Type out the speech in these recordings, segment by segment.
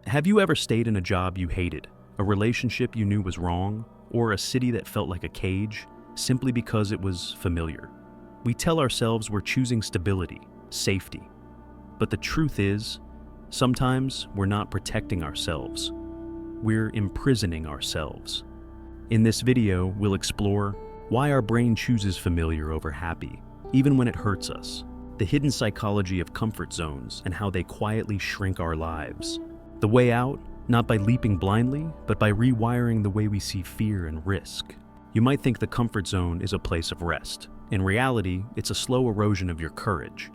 Have you ever stayed in a job you hated, a relationship you knew was wrong, or a city that felt like a cage, simply because it was familiar? We tell ourselves we're choosing stability, safety. But the truth is, sometimes we're not protecting ourselves. We're imprisoning ourselves. In this video, we'll explore why our brain chooses familiar over happy, even when it hurts us, the hidden psychology of comfort zones and how they quietly shrink our lives. The way out, not by leaping blindly, but by rewiring the way we see fear and risk. You might think the comfort zone is a place of rest. In reality, it's a slow erosion of your courage.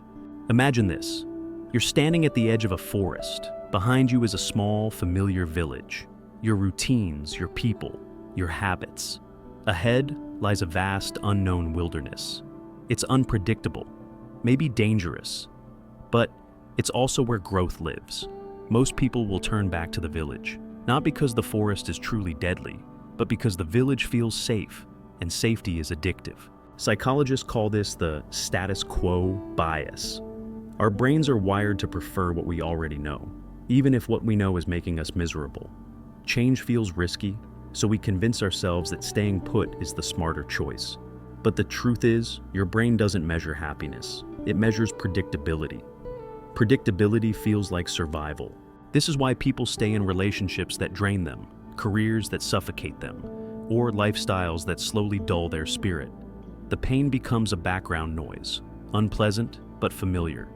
Imagine this. You're standing at the edge of a forest. Behind you is a small, familiar village. Your routines, your people, your habits. Ahead lies a vast, unknown wilderness. It's unpredictable, maybe dangerous, but it's also where growth lives. Most people will turn back to the village, not because the forest is truly deadly, but because the village feels safe, and safety is addictive. Psychologists call this the status quo bias. Our brains are wired to prefer what we already know, even if what we know is making us miserable. Change feels risky, so we convince ourselves that staying put is the smarter choice. But the truth is, your brain doesn't measure happiness. It measures predictability. Predictability feels like survival. This is why people stay in relationships that drain them, careers that suffocate them, or lifestyles that slowly dull their spirit. The pain becomes a background noise, unpleasant but familiar.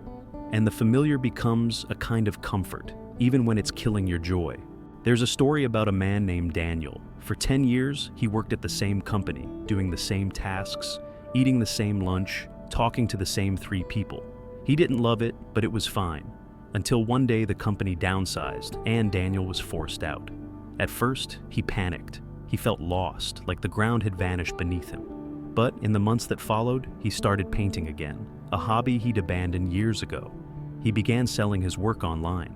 And the familiar becomes a kind of comfort, even when it's killing your joy. There's a story about a man named Daniel. For 10 years, he worked at the same company, doing the same tasks, eating the same lunch, talking to the same 3 people. He didn't love it, but it was fine. Until one day the company downsized and Daniel was forced out. At first, he panicked. He felt lost, like the ground had vanished beneath him. But in the months that followed, he started painting again, a hobby he'd abandoned years ago. He began selling his work online.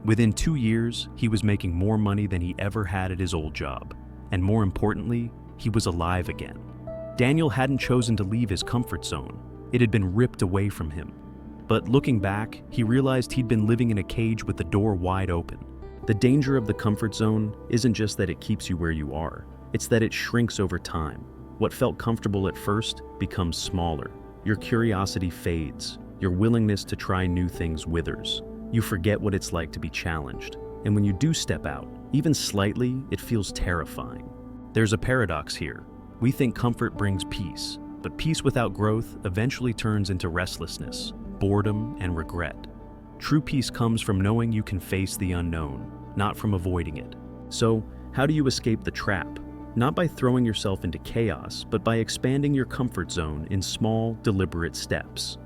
Within 2 years, he was making more money than he ever had at his old job. And more importantly, he was alive again. Daniel hadn't chosen to leave his comfort zone. It had been ripped away from him. But looking back, he realized he'd been living in a cage with the door wide open. The danger of the comfort zone isn't just that it keeps you where you are, it's that it shrinks over time. What felt comfortable at first becomes smaller. Your curiosity fades. Your willingness to try new things withers. You forget what it's like to be challenged. And when you do step out, even slightly, it feels terrifying. There's a paradox here. We think comfort brings peace, but peace without growth eventually turns into restlessness, boredom, and regret. True peace comes from knowing you can face the unknown, not from avoiding it. So, how do you escape the trap? Not by throwing yourself into chaos, but by expanding your comfort zone in small, deliberate steps.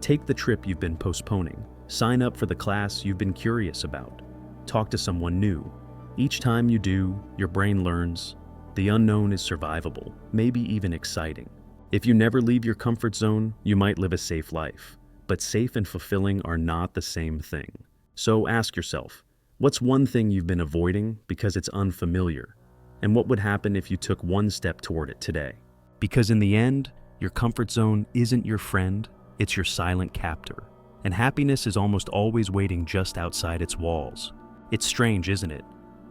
Take the trip you've been postponing. Sign up for the class you've been curious about. Talk to someone new. Each time you do, your brain learns the unknown is survivable, maybe even exciting. If you never leave your comfort zone, you might live a safe life. But safe and fulfilling are not the same thing. So ask yourself, what's one thing you've been avoiding because it's unfamiliar? And what would happen if you took one step toward it today? Because in the end, your comfort zone isn't your friend, it's your silent captor. And happiness is almost always waiting just outside its walls. It's strange, isn't it?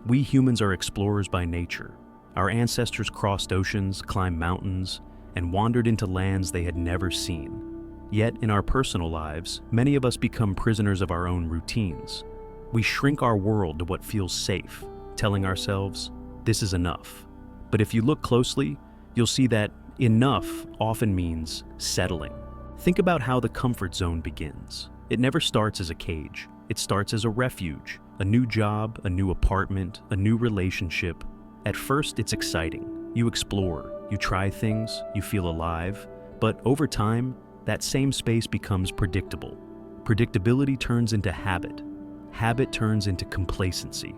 We humans are explorers by nature. Our ancestors crossed oceans, climbed mountains, and wandered into lands they had never seen. Yet, in our personal lives, many of us become prisoners of our own routines. We shrink our world to what feels safe, telling ourselves, this is enough. But if you look closely, you'll see that enough often means settling. Think about how the comfort zone begins. It never starts as a cage. It starts as a refuge, a new job, a new apartment, a new relationship. At first, it's exciting. You explore, you try things, you feel alive. But over time, that same space becomes predictable. Predictability turns into habit. Habit turns into complacency.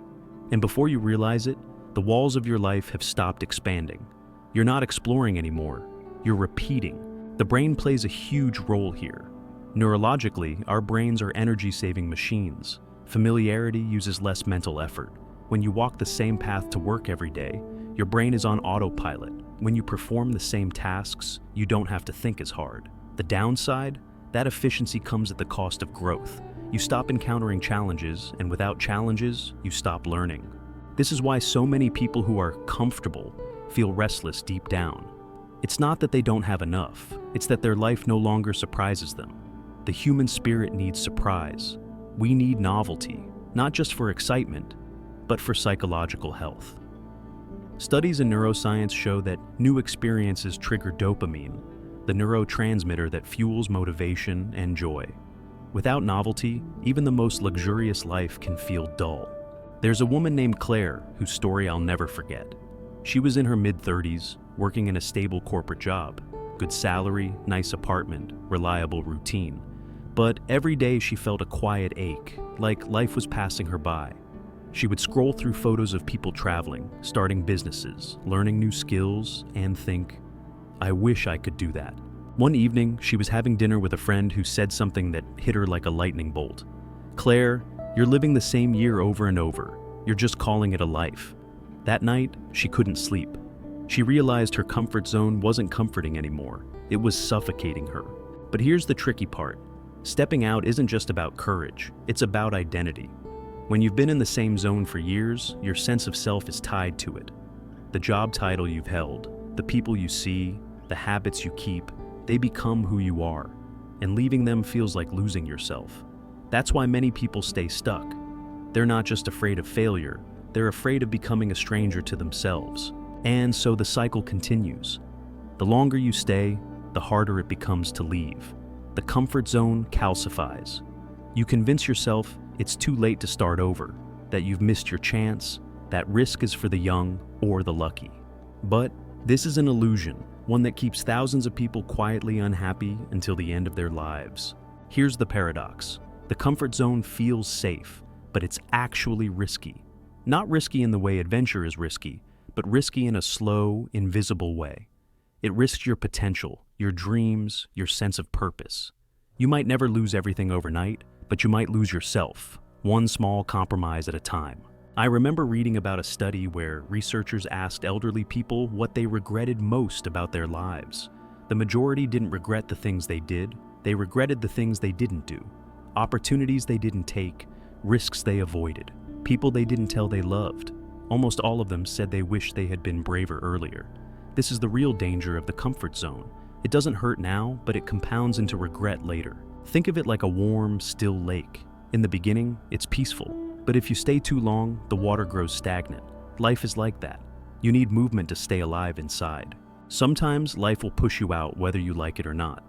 And before you realize it, the walls of your life have stopped expanding. You're not exploring anymore. You're repeating. The brain plays a huge role here. Neurologically, our brains are energy-saving machines. Familiarity uses less mental effort. When you walk the same path to work every day, your brain is on autopilot. When you perform the same tasks, you don't have to think as hard. The downside? That efficiency comes at the cost of growth. You stop encountering challenges, and without challenges, you stop learning. This is why so many people who are comfortable feel restless deep down. It's not that they don't have enough, it's that their life no longer surprises them. The human spirit needs surprise. We need novelty, not just for excitement, but for psychological health. Studies in neuroscience show that new experiences trigger dopamine, the neurotransmitter that fuels motivation and joy. Without novelty, even the most luxurious life can feel dull. There's a woman named Claire whose story I'll never forget. She was in her mid-30s, working in a stable corporate job. Good salary, nice apartment, reliable routine. But every day she felt a quiet ache, like life was passing her by. She would scroll through photos of people traveling, starting businesses, learning new skills, and think, I wish I could do that. One evening, she was having dinner with a friend who said something that hit her like a lightning bolt. Claire, you're living the same year over and over. You're just calling it a life. That night, she couldn't sleep. She realized her comfort zone wasn't comforting anymore. It was suffocating her. But here's the tricky part. Stepping out isn't just about courage, it's about identity. When you've been in the same zone for years, your sense of self is tied to it. The job title you've held, the people you see, the habits you keep, they become who you are, and leaving them feels like losing yourself. That's why many people stay stuck. They're not just afraid of failure, they're afraid of becoming a stranger to themselves. And so the cycle continues. The longer you stay, the harder it becomes to leave. The comfort zone calcifies. You convince yourself it's too late to start over, that you've missed your chance, that risk is for the young or the lucky. But this is an illusion, one that keeps thousands of people quietly unhappy until the end of their lives. Here's the paradox. The comfort zone feels safe, but it's actually risky. Not risky in the way adventure is risky, but risky in a slow, invisible way. It risks your potential, your dreams, your sense of purpose. You might never lose everything overnight, but you might lose yourself, one small compromise at a time. I remember reading about a study where researchers asked elderly people what they regretted most about their lives. The majority didn't regret the things they did, they regretted the things they didn't do. Opportunities they didn't take, risks they avoided, people they didn't tell they loved. Almost all of them said they wished they had been braver earlier. This is the real danger of the comfort zone. It doesn't hurt now, but it compounds into regret later. Think of it like a warm, still lake. In the beginning, it's peaceful. But if you stay too long, the water grows stagnant. Life is like that. You need movement to stay alive inside. Sometimes life will push you out whether you like it or not.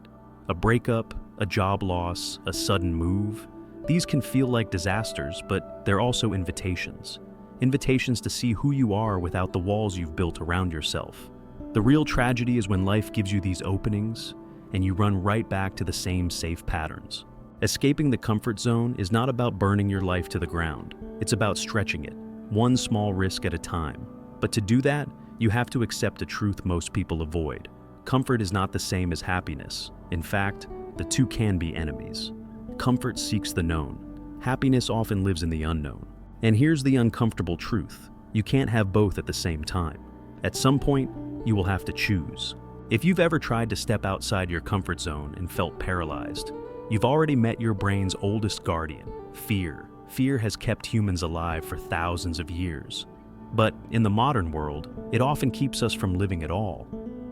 A breakup, a job loss, a sudden move. These can feel like disasters, but they're also invitations. Invitations to see who you are without the walls you've built around yourself. The real tragedy is when life gives you these openings and you run right back to the same safe patterns. Escaping the comfort zone is not about burning your life to the ground. It's about stretching it, one small risk at a time. But to do that, you have to accept a truth most people avoid. Comfort is not the same as happiness. In fact, the two can be enemies. Comfort seeks the known. Happiness often lives in the unknown. And here's the uncomfortable truth. You can't have both at the same time. At some point, you will have to choose. If you've ever tried to step outside your comfort zone and felt paralyzed, you've already met your brain's oldest guardian, fear. Fear has kept humans alive for thousands of years. But in the modern world, it often keeps us from living at all.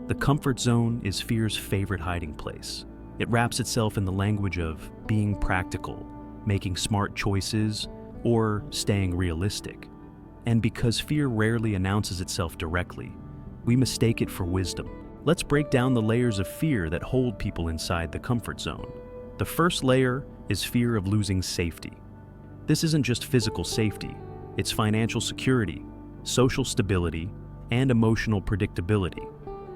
The comfort zone is fear's favorite hiding place. It wraps itself in the language of being practical, making smart choices, or staying realistic. And because fear rarely announces itself directly, we mistake it for wisdom. Let's break down the layers of fear that hold people inside the comfort zone. The first layer is fear of losing safety. This isn't just physical safety, it's financial security, social stability, and emotional predictability.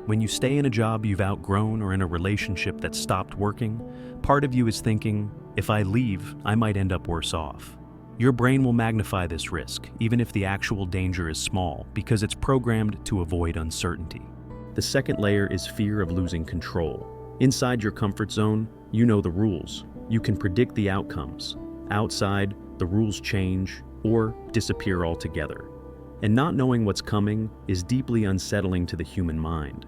When you stay in a job you've outgrown or in a relationship that stopped working, part of you is thinking, if I leave, I might end up worse off. Your brain will magnify this risk, even if the actual danger is small, because it's programmed to avoid uncertainty. The second layer is fear of losing control. Inside your comfort zone, you know the rules. You can predict the outcomes. Outside, the rules change or disappear altogether. And not knowing what's coming is deeply unsettling to the human mind.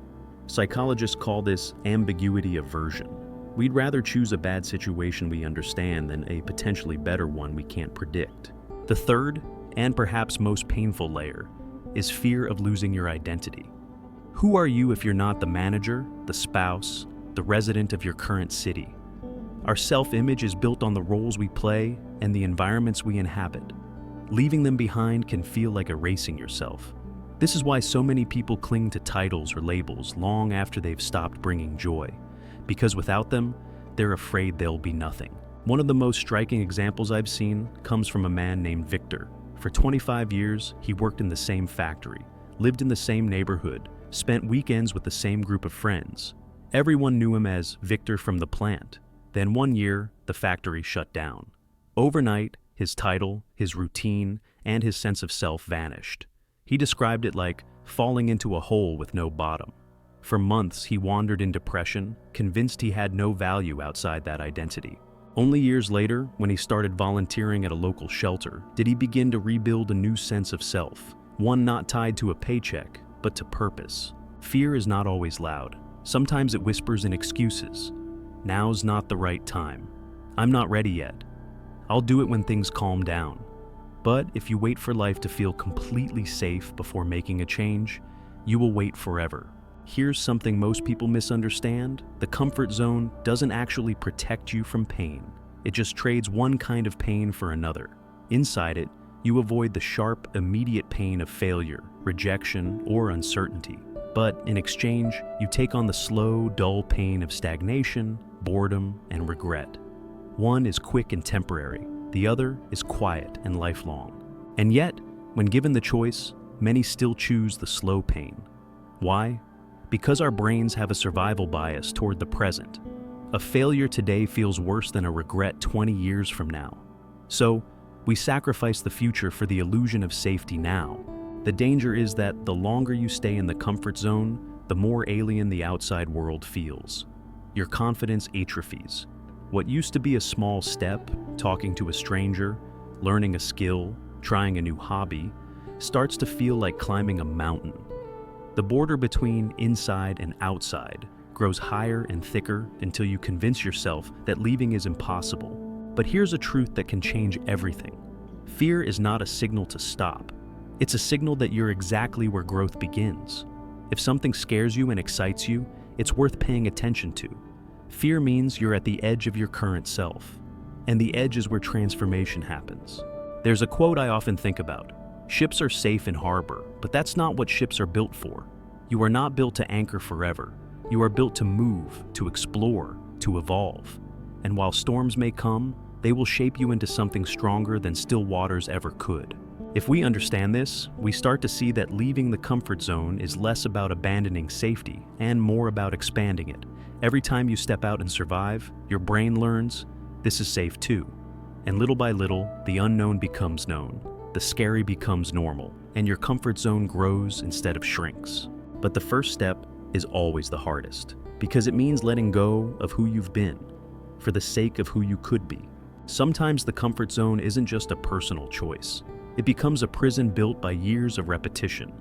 Psychologists call this ambiguity aversion. We'd rather choose a bad situation we understand than a potentially better one we can't predict. The third, and perhaps most painful layer, is fear of losing your identity. Who are you if you're not the manager, the spouse, the resident of your current city? Our self-image is built on the roles we play and the environments we inhabit. Leaving them behind can feel like erasing yourself. This is why so many people cling to titles or labels long after they've stopped bringing joy, because without them, they're afraid they'll be nothing. One of the most striking examples I've seen comes from a man named Victor. For 25 years, he worked in the same factory, lived in the same neighborhood, spent weekends with the same group of friends. Everyone knew him as Victor from the plant. Then one year, the factory shut down. Overnight, his title, his routine, and his sense of self vanished. He described it like falling into a hole with no bottom. For months, he wandered in depression, convinced he had no value outside that identity. Only years later, when he started volunteering at a local shelter, did he begin to rebuild a new sense of self, one not tied to a paycheck, but to purpose. Fear is not always loud. Sometimes it whispers in excuses. Now's not the right time. I'm not ready yet. I'll do it when things calm down. But if you wait for life to feel completely safe before making a change, you will wait forever. Here's something most people misunderstand. The comfort zone doesn't actually protect you from pain. It just trades one kind of pain for another. Inside it, you avoid the sharp, immediate pain of failure, rejection, or uncertainty. But in exchange, you take on the slow, dull pain of stagnation, boredom, and regret. One is quick and temporary. The other is quiet and lifelong. And yet, when given the choice, many still choose the slow pain. Why? Because our brains have a survival bias toward the present. A failure today feels worse than a regret 20 years from now. So, we sacrifice the future for the illusion of safety now. The danger is that the longer you stay in the comfort zone, the more alien the outside world feels. Your confidence atrophies. What used to be a small step, talking to a stranger, learning a skill, trying a new hobby, starts to feel like climbing a mountain. The border between inside and outside grows higher and thicker until you convince yourself that leaving is impossible. But here's a truth that can change everything. Fear is not a signal to stop. It's a signal that you're exactly where growth begins. If something scares you and excites you, it's worth paying attention to. Fear means you're at the edge of your current self, and the edge is where transformation happens. There's a quote I often think about. Ships are safe in harbor, but that's not what ships are built for. You are not built to anchor forever. You are built to move, to explore, to evolve. And while storms may come, they will shape you into something stronger than still waters ever could. If we understand this, we start to see that leaving the comfort zone is less about abandoning safety and more about expanding it. Every time you step out and survive, your brain learns, this is safe too. And little by little, the unknown becomes known, the scary becomes normal, and your comfort zone grows instead of shrinks. But the first step is always the hardest, because it means letting go of who you've been, for the sake of who you could be. Sometimes the comfort zone isn't just a personal choice. It becomes a prison built by years of repetition,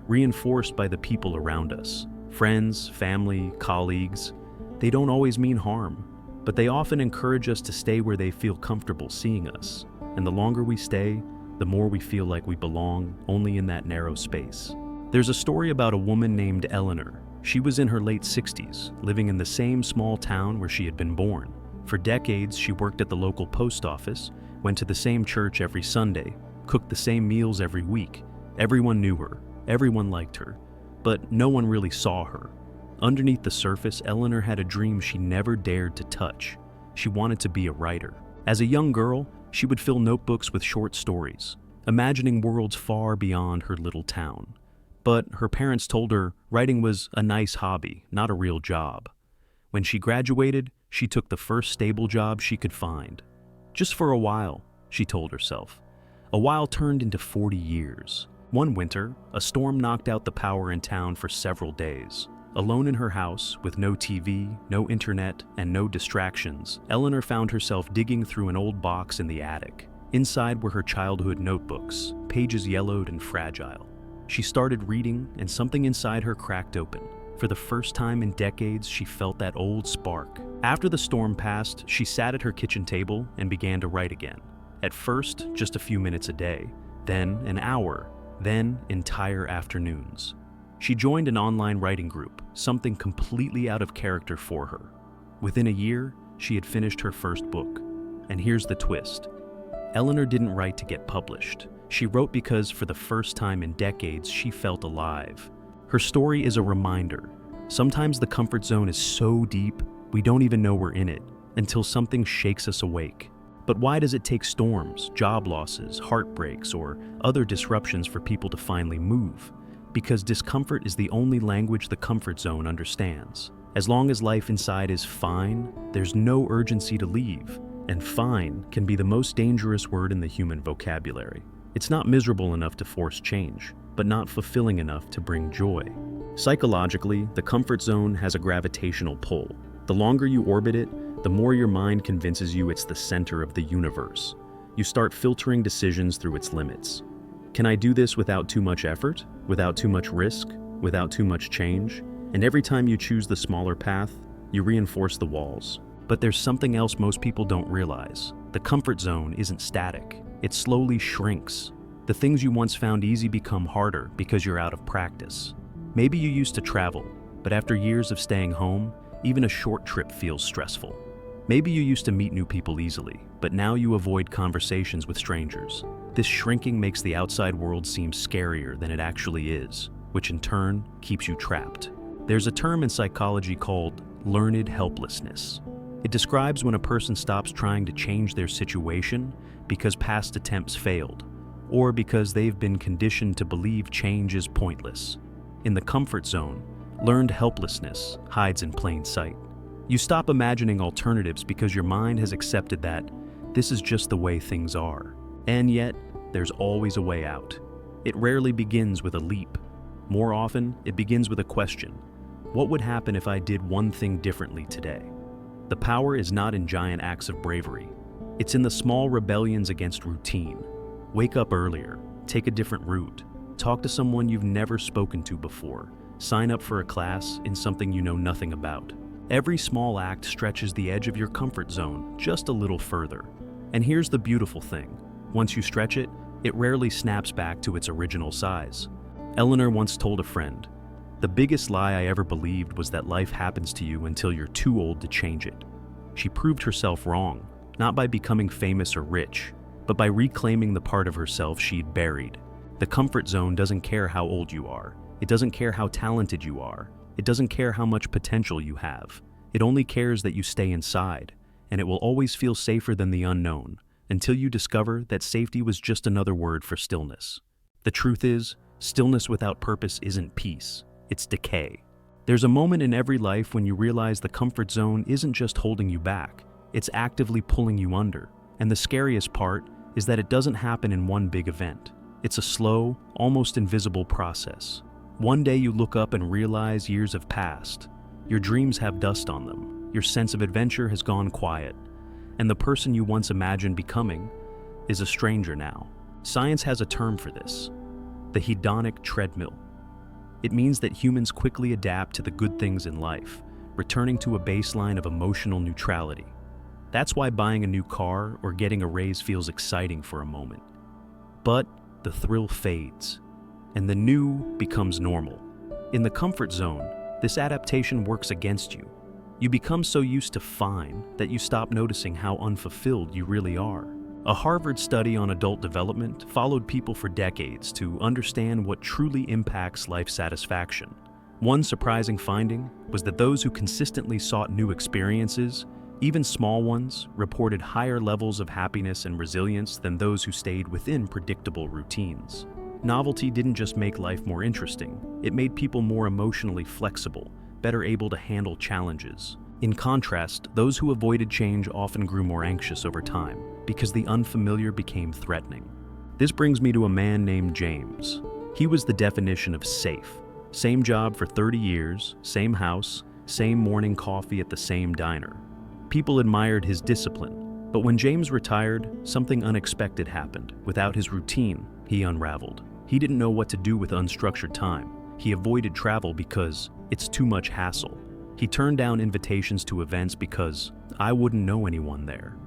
reinforced by the people around us. Friends, family, colleagues. They don't always mean harm, but they often encourage us to stay where they feel comfortable seeing us. And the longer we stay, the more we feel like we belong only in that narrow space. There's a story about a woman named Eleanor. She was in her late 60s, living in the same small town where she had been born. For decades, she worked at the local post office, went to the same church every Sunday, cooked the same meals every week. Everyone knew her, everyone liked her, but no one really saw her. Underneath the surface, Eleanor had a dream she never dared to touch. She wanted to be a writer. As a young girl, she would fill notebooks with short stories, imagining worlds far beyond her little town. But her parents told her writing was a nice hobby, not a real job. When she graduated, she took the first stable job she could find. Just for a while, she told herself. A while turned into 40 years. One winter, a storm knocked out the power in town for several days. Alone in her house, with no TV, no internet, and no distractions, Eleanor found herself digging through an old box in the attic. Inside were her childhood notebooks, pages yellowed and fragile. She started reading, and something inside her cracked open. For the first time in decades, she felt that old spark. After the storm passed, she sat at her kitchen table and began to write again. At first, just a few minutes a day, then an hour, then entire afternoons. She joined an online writing group, something completely out of character for her. Within a year, she had finished her first book. And here's the twist. Eleanor didn't write to get published. She wrote because for the first time in decades, she felt alive. Her story is a reminder. Sometimes the comfort zone is so deep, we don't even know we're in it until something shakes us awake. But why does it take storms, job losses, heartbreaks, or other disruptions for people to finally move? Because discomfort is the only language the comfort zone understands. As long as life inside is fine, there's no urgency to leave. And fine can be the most dangerous word in the human vocabulary. It's not miserable enough to force change, but not fulfilling enough to bring joy. Psychologically, the comfort zone has a gravitational pull. The longer you orbit it, the more your mind convinces you it's the center of the universe. You start filtering decisions through its limits. Can I do this without too much effort? Without too much risk? Without too much change? And every time you choose the smaller path, you reinforce the walls. But there's something else most people don't realize. The comfort zone isn't static. It slowly shrinks. The things you once found easy become harder because you're out of practice. Maybe you used to travel, but after years of staying home, even a short trip feels stressful. Maybe you used to meet new people easily, but now you avoid conversations with strangers. This shrinking makes the outside world seem scarier than it actually is, which in turn keeps you trapped. There's a term in psychology called learned helplessness. It describes when a person stops trying to change their situation because past attempts failed, or because they've been conditioned to believe change is pointless. In the comfort zone, learned helplessness hides in plain sight. You stop imagining alternatives because your mind has accepted that this is just the way things are. And yet, there's always a way out. It rarely begins with a leap. More often, it begins with a question. What would happen if I did one thing differently today? The power is not in giant acts of bravery. It's in the small rebellions against routine. Wake up earlier, take a different route, talk to someone you've never spoken to before, sign up for a class in something you know nothing about. Every small act stretches the edge of your comfort zone just a little further. And here's the beautiful thing. Once you stretch it, it rarely snaps back to its original size. Eleanor once told a friend, "The biggest lie I ever believed was that life happens to you until you're too old to change it." She proved herself wrong, not by becoming famous or rich, but by reclaiming the part of herself she'd buried. The comfort zone doesn't care how old you are. It doesn't care how talented you are. It doesn't care how much potential you have. It only cares that you stay inside, and it will always feel safer than the unknown, until you discover that safety was just another word for stillness. The truth is, stillness without purpose isn't peace, it's decay. There's a moment in every life when you realize the comfort zone isn't just holding you back, it's actively pulling you under. And the scariest part is that it doesn't happen in one big event. It's a slow, almost invisible process. One day you look up and realize years have passed. Your dreams have dust on them. Your sense of adventure has gone quiet. And the person you once imagined becoming is a stranger now. Science has a term for this: the hedonic treadmill. It means that humans quickly adapt to the good things in life, returning to a baseline of emotional neutrality. That's why buying a new car or getting a raise feels exciting for a moment. But the thrill fades, and the new becomes normal. In the comfort zone, this adaptation works against you. You become so used to fine that you stop noticing how unfulfilled you really are. A Harvard study on adult development followed people for decades to understand what truly impacts life satisfaction. One surprising finding was that those who consistently sought new experiences, even small ones, reported higher levels of happiness and resilience than those who stayed within predictable routines. Novelty didn't just make life more interesting, it made people more emotionally flexible, better able to handle challenges. In contrast, those who avoided change often grew more anxious over time, because the unfamiliar became threatening. This brings me to a man named James. He was the definition of safe. Same job for 30 years, same house, same morning coffee at the same diner. People admired his discipline, but when James retired, something unexpected happened. Without his routine, he unraveled. He didn't know what to do with unstructured time. He avoided travel because It's too much hassle. He turned down invitations to events because I wouldn't know anyone there.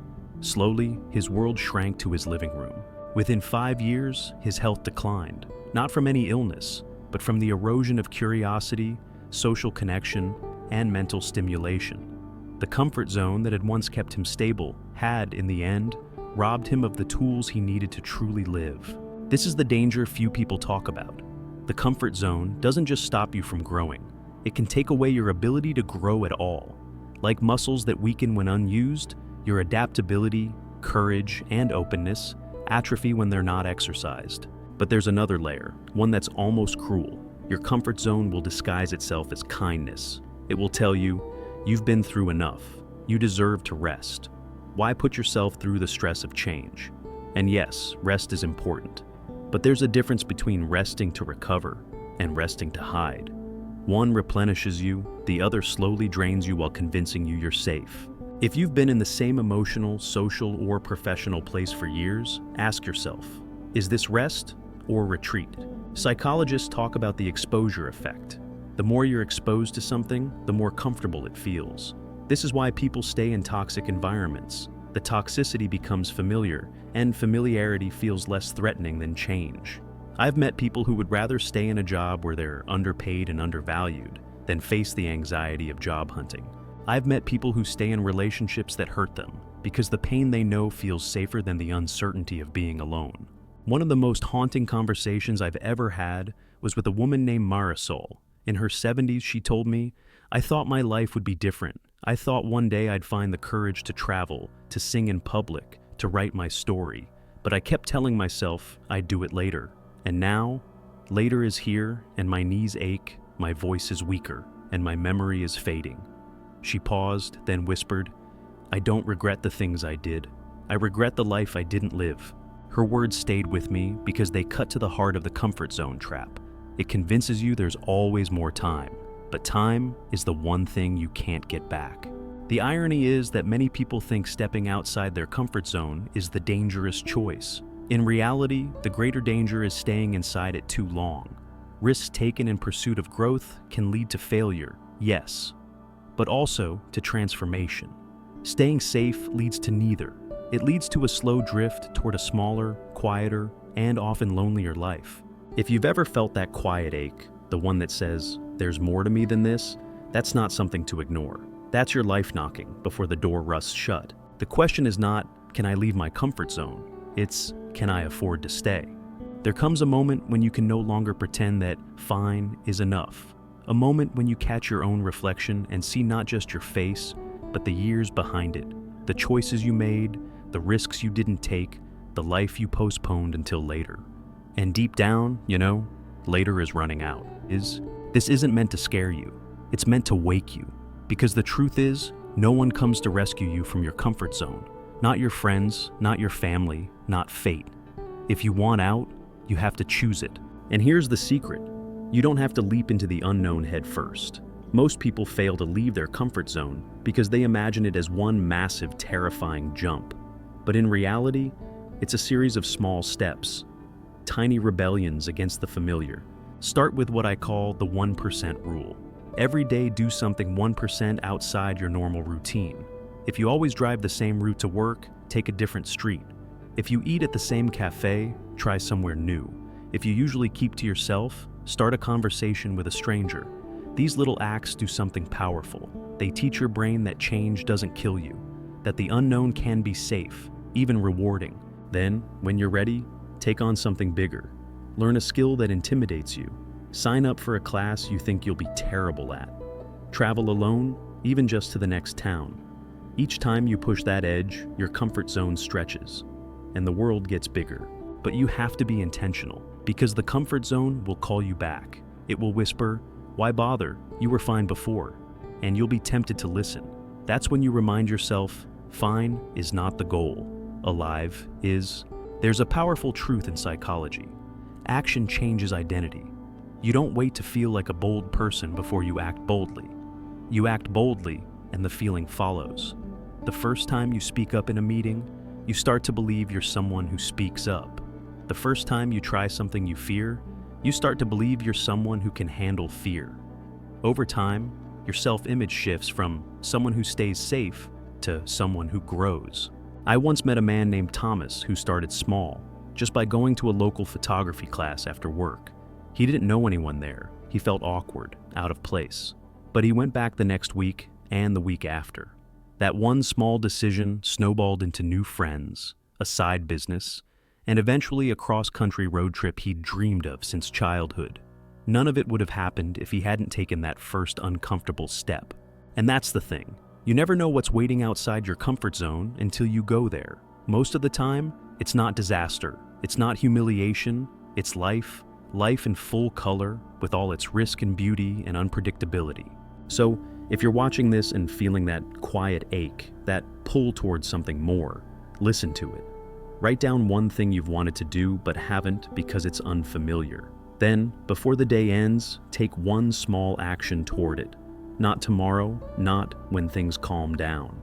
Slowly, his world shrank to his living room. Within 5 years, his health declined, not from any illness, but from the erosion of curiosity, social connection, and mental stimulation. The comfort zone that had once kept him stable had, in the end, robbed him of the tools he needed to truly live. This is the danger few people talk about. The comfort zone doesn't just stop you from growing. It can take away your ability to grow at all. Like muscles that weaken when unused, your adaptability, courage, and openness atrophy when they're not exercised. But there's another layer, one that's almost cruel. Your comfort zone will disguise itself as kindness. It will tell you, you've been through enough. You deserve to rest. Why put yourself through the stress of change? And yes, rest is important. But there's a difference between resting to recover and resting to hide. One replenishes you, the other slowly drains you while convincing you you're safe. If you've been in the same emotional, social, or professional place for years, ask yourself, is this rest or retreat? Psychologists talk about the exposure effect. The more you're exposed to something, the more comfortable it feels. This is why people stay in toxic environments. The toxicity becomes familiar, and familiarity feels less threatening than change. I've met people who would rather stay in a job where they're underpaid and undervalued than face the anxiety of job hunting. I've met people who stay in relationships that hurt them because the pain they know feels safer than the uncertainty of being alone. One of the most haunting conversations I've ever had was with a woman named Marisol. In her 70s, she told me, "I thought my life would be different. I thought one day I'd find the courage to travel, to sing in public, to write my story. But I kept telling myself I'd do it later. And now, later is here, and my knees ache, my voice is weaker, and my memory is fading." She paused, then whispered, "I don't regret the things I did. I regret the life I didn't live." Her words stayed with me because they cut to the heart of the comfort zone trap. It convinces you there's always more time, but time is the one thing you can't get back. The irony is that many people think stepping outside their comfort zone is the dangerous choice. In reality, the greater danger is staying inside it too long. Risks taken in pursuit of growth can lead to failure, yes, but also to transformation. Staying safe leads to neither. It leads to a slow drift toward a smaller, quieter, and often lonelier life. If you've ever felt that quiet ache, the one that says, "There's more to me than this," that's not something to ignore. That's your life knocking before the door rusts shut. The question is not, can I leave my comfort zone? It's, can I afford to stay? There comes a moment when you can no longer pretend that fine is enough. A moment when you catch your own reflection and see not just your face, but the years behind it, the choices you made, the risks you didn't take, the life you postponed until later. And deep down, later is running out. This isn't meant to scare you. It's meant to wake you. Because the truth is, no one comes to rescue you from your comfort zone. Not your friends, not your family, not fate. If you want out, you have to choose it. And here's the secret. You don't have to leap into the unknown head first. Most people fail to leave their comfort zone because they imagine it as one massive, terrifying jump. But in reality, it's a series of small steps, tiny rebellions against the familiar. Start with what I call the 1% rule. Every day do something 1% outside your normal routine. If you always drive the same route to work, take a different street. If you eat at the same cafe, try somewhere new. If you usually keep to yourself, start a conversation with a stranger. These little acts do something powerful. They teach your brain that change doesn't kill you, that the unknown can be safe, even rewarding. Then, when you're ready, take on something bigger. Learn a skill that intimidates you. Sign up for a class you think you'll be terrible at. Travel alone, even just to the next town. Each time you push that edge, your comfort zone stretches, and the world gets bigger. But you have to be intentional, because the comfort zone will call you back. It will whisper, "Why bother? You were fine before." And you'll be tempted to listen. That's when you remind yourself, fine is not the goal. Alive is. There's a powerful truth in psychology. Action changes identity. You don't wait to feel like a bold person before you act boldly. You act boldly, and the feeling follows. The first time you speak up in a meeting, you start to believe you're someone who speaks up. The first time you try something you fear, you start to believe you're someone who can handle fear. Over time, your self-image shifts from someone who stays safe to someone who grows. I once met a man named Thomas who started small, just by going to a local photography class after work. He didn't know anyone there. He felt awkward, out of place. But he went back the next week and the week after. That one small decision snowballed into new friends, a side business, and eventually a cross-country road trip he'd dreamed of since childhood. None of it would have happened if he hadn't taken that first uncomfortable step. And that's the thing. You never know what's waiting outside your comfort zone until you go there. Most of the time, it's not disaster. It's not humiliation. It's life. Life in full color, with all its risk and beauty and unpredictability. So, if you're watching this and feeling that quiet ache, that pull towards something more, listen to it. Write down one thing you've wanted to do but haven't because it's unfamiliar. Then, before the day ends, take one small action toward it. Not tomorrow, not when things calm down.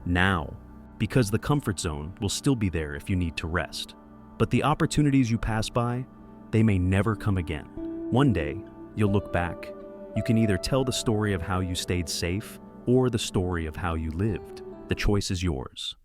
Now, because the comfort zone will still be there if you need to rest. But the opportunities you pass by, they may never come again. One day, you'll look back. You can either tell the story of how you stayed safe or the story of how you lived. The choice is yours.